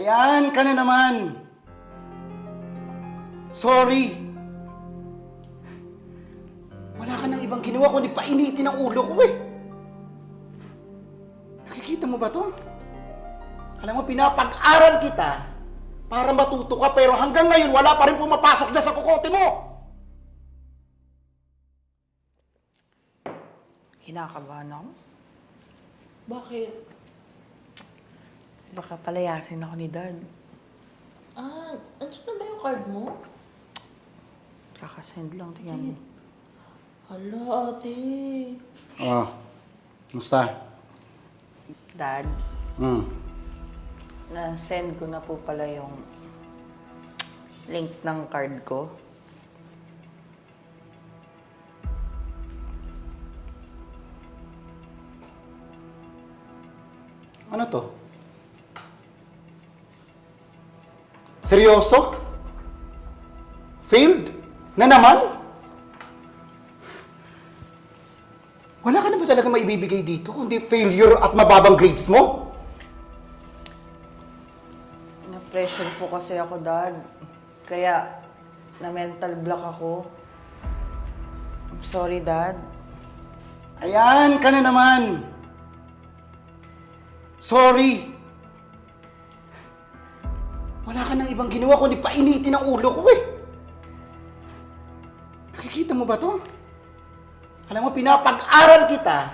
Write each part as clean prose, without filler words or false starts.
Ayan ka na naman. Sorry. Wala ka nang ibang ginawa kundi painitin ang ulo ko eh. Nakikita mo ba to? Alam mo, pinapag-aral kita para matuto ka pero hanggang ngayon wala pa rin pumapasok dyan sa kukote mo. Kinakabahan ako. Bakit? Baka palayasin ako ni Dad. Andiyan na ba yung card mo? Kakasend lang, tingnan mo. Hala, ate. Oh, musta? Dad, Hmm. na-send ko na po pala yung link ng card ko. Ano to? Seryoso? Failed? Na naman? Wala ka na ba talaga maibibigay dito kundi failure at mababang grades mo? Na-pressure po kasi ako, Dad. Kaya, na-mental block ako. I'm sorry, Dad. Ayan ka na naman. Sorry. Wala ka nang ibang ginawa kundi painitin ang ulo ko eh. Nakikita mo ba to? Alam mo, pinapag-aral kita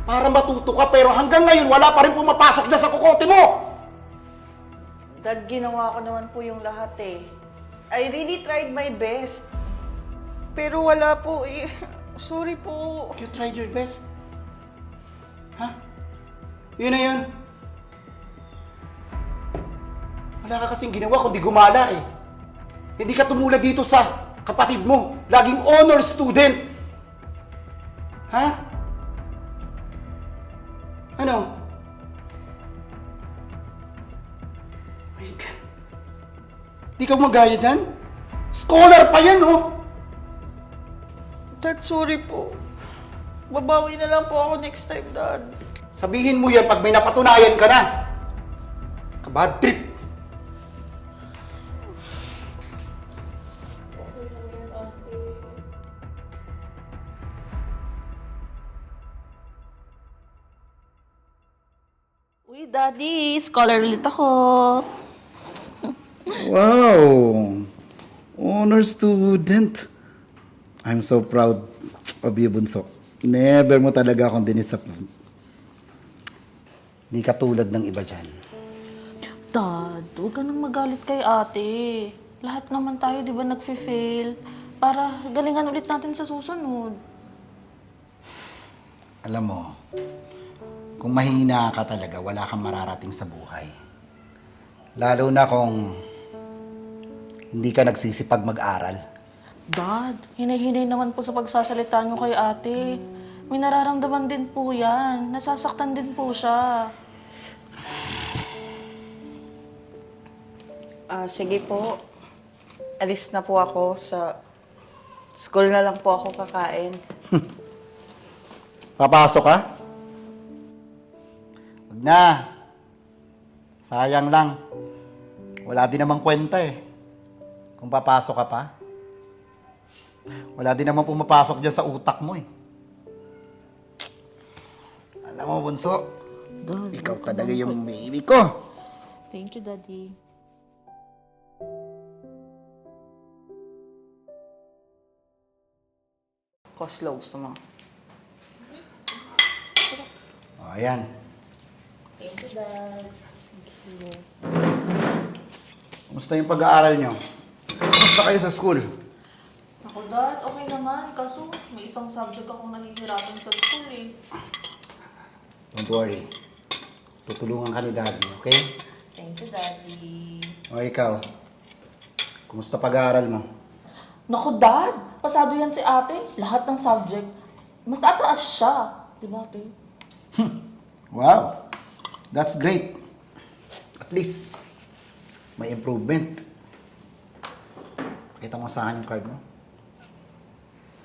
para matuto ka pero hanggang ngayon wala pa rin pumapasok dyan sa kukote mo. Dad, ginawa ko naman po yung lahat eh. I really tried my best. Pero wala po eh. Sorry po. You tried your best. Ha? Yun na yun. Wala ka kasing ginawa kundi gumala eh. Hindi ka tumulad dito sa kapatid mo. Laging honor student. Ha? Ano? My God. Di ka magaya dyan? Scholar pa yan, oh! Dad, sorry po. Babawi na lang po ako next time, Dad. Sabihin mo yan pag may napatunayan ka na. Kabad trip. Okay lang yan, ate. Uy, Daddy! Scholar ulit ako. Wow! Honor student. I'm so proud of you, Bunso. Never mo talaga akong dinisappoint. Hindi ka tulad ng iba dyan. Dad, huwag ka nang magalit kay ate. Lahat naman tayo, di ba, nagfe-fail? Para galingan ulit natin sa susunod. Alam mo, kung mahina ka talaga, wala kang mararating sa buhay. Lalo na kung hindi ka nagsisipag mag-aral. Dad, hinay-hinay naman po sa pagsasalita niyo kay ate. May nararamdaman din po yan. Nasasaktan din po siya. Sige po. Alis na po ako sa school na lang po ako kakain. Papasok ka? Wag na. Sayang lang. Wala din namang kwenta eh. Kung papasok ka pa. Wala din namang pumapasok dyan sa utak mo eh. Alam mo, Bunso, Dad, ikaw huwag ka talaga nang- yung baby ko. Thank you, Daddy. Slow, gusto mo. O, ayan. Thank you, Dad. Thank you. Kumusta yung pag-aaral nyo? Kumusta kayo sa school? Ako, Dad, okay naman. Kaso, may isang subject akong nahihirapan sa school eh. Don't worry. Tutulungan ka ni Daddy, okay? Thank you, Daddy. O, ikaw. Kumusta pag-aaral mo? Naku, Dad! Pasado yan si ate. Lahat ng subject. Mas tataas siya. Diba, ate? Wow. That's great. At least, may improvement. Kita mo sa akin yung card mo?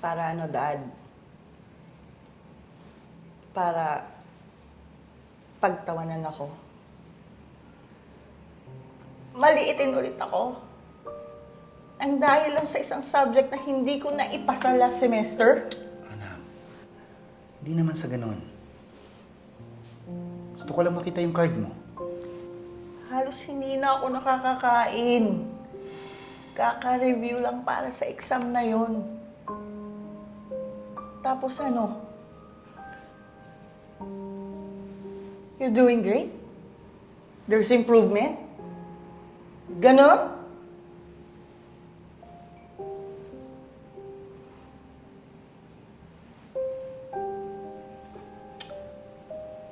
Para ano, Dad? Para pagtawanan ako. maliitin ulit ako. Ang dahil lang sa isang subject na hindi ko na ipasa last semester. Anak, hindi naman sa ganon. Gusto ko lang makita yung card mo. Halos hindi na ako nakakakain. Kaka-review lang para sa exam na yon. Tapos ano? You're doing great? There's improvement? Ganon?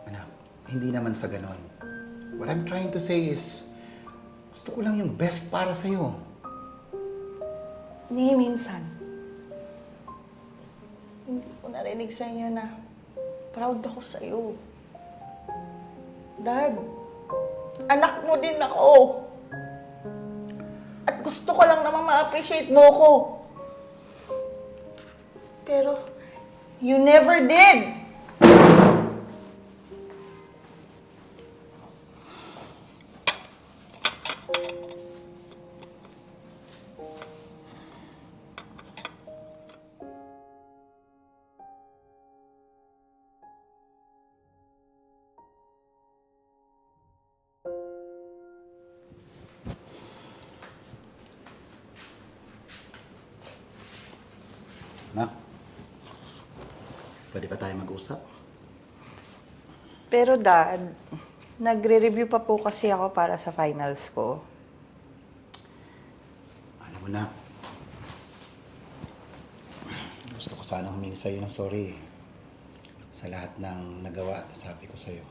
Anak, hindi naman sa ganon. What I'm trying to say is, gusto ko lang yung best para sa'yo. Ni minsan, hindi ko narinig sa inyo na proud ako sa iyo. Dad, anak mo din ako. At gusto ko lang namang ma-appreciate mo ko. Pero, you never did. Nak, pwede ba tayo mag-usap? Pero Dad, nagre-review pa po kasi ako para sa finals ko. Alam mo na, gusto ko sana humingi sa'yo ng sorry sa lahat ng nagawa at nasabi ko sa'yo.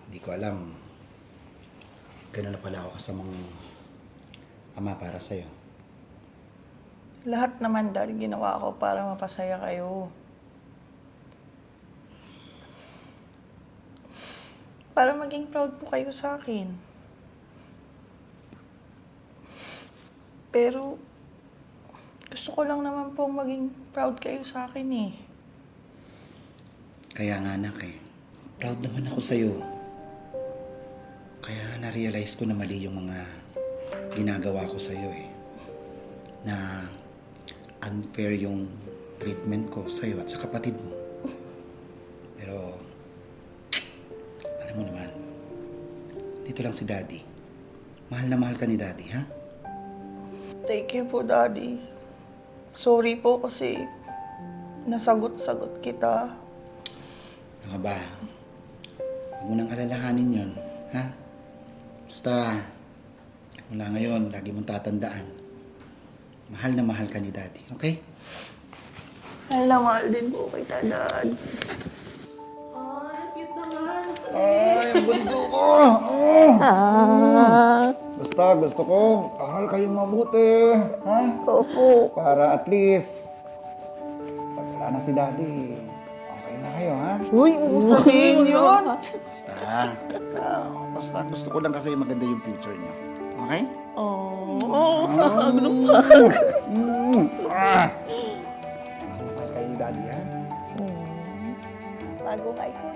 Hindi ko alam, gano'n na pala ako kasamang ama para sa'yo. Lahat naman, Dad, ginawa ko para mapasaya kayo. Para maging proud po kayo sa akin. Pero, gusto ko lang naman pong maging proud kayo sa akin eh. Kaya nga anak proud naman ako sa'yo. Kaya na-realize ko na mali yung mga ginagawa ko sa'yo na unfair yung treatment ko sa'yo at sa kapatid mo. Pero, alam mo naman, dito lang si Daddy. Mahal na mahal ka ni Daddy, ha? Thank you po, Daddy. Sorry po kasi nasagot-sagot kita. Ano ba? Huwag mo nang alalahanin yun, ha? Basta, mula ngayon, lagi mong tatandaan. Mahal na mahal ka ni Daddy, okay? Mahal na mahal din po kita, Dad. Ay, sweet naman. Ay, ang bunso ko! Basta, gusto ko, aral kayong mabuti, ha? Opo. Para at least, pag wala na si Daddy, okay na kayo, ha? Uy, usahin yun. Basta, basta gusto ko lang kasi maganda yung future niyo, okay? Oh, Mahal na mahal kayo ni Daddy, ha? Bago nga ikaw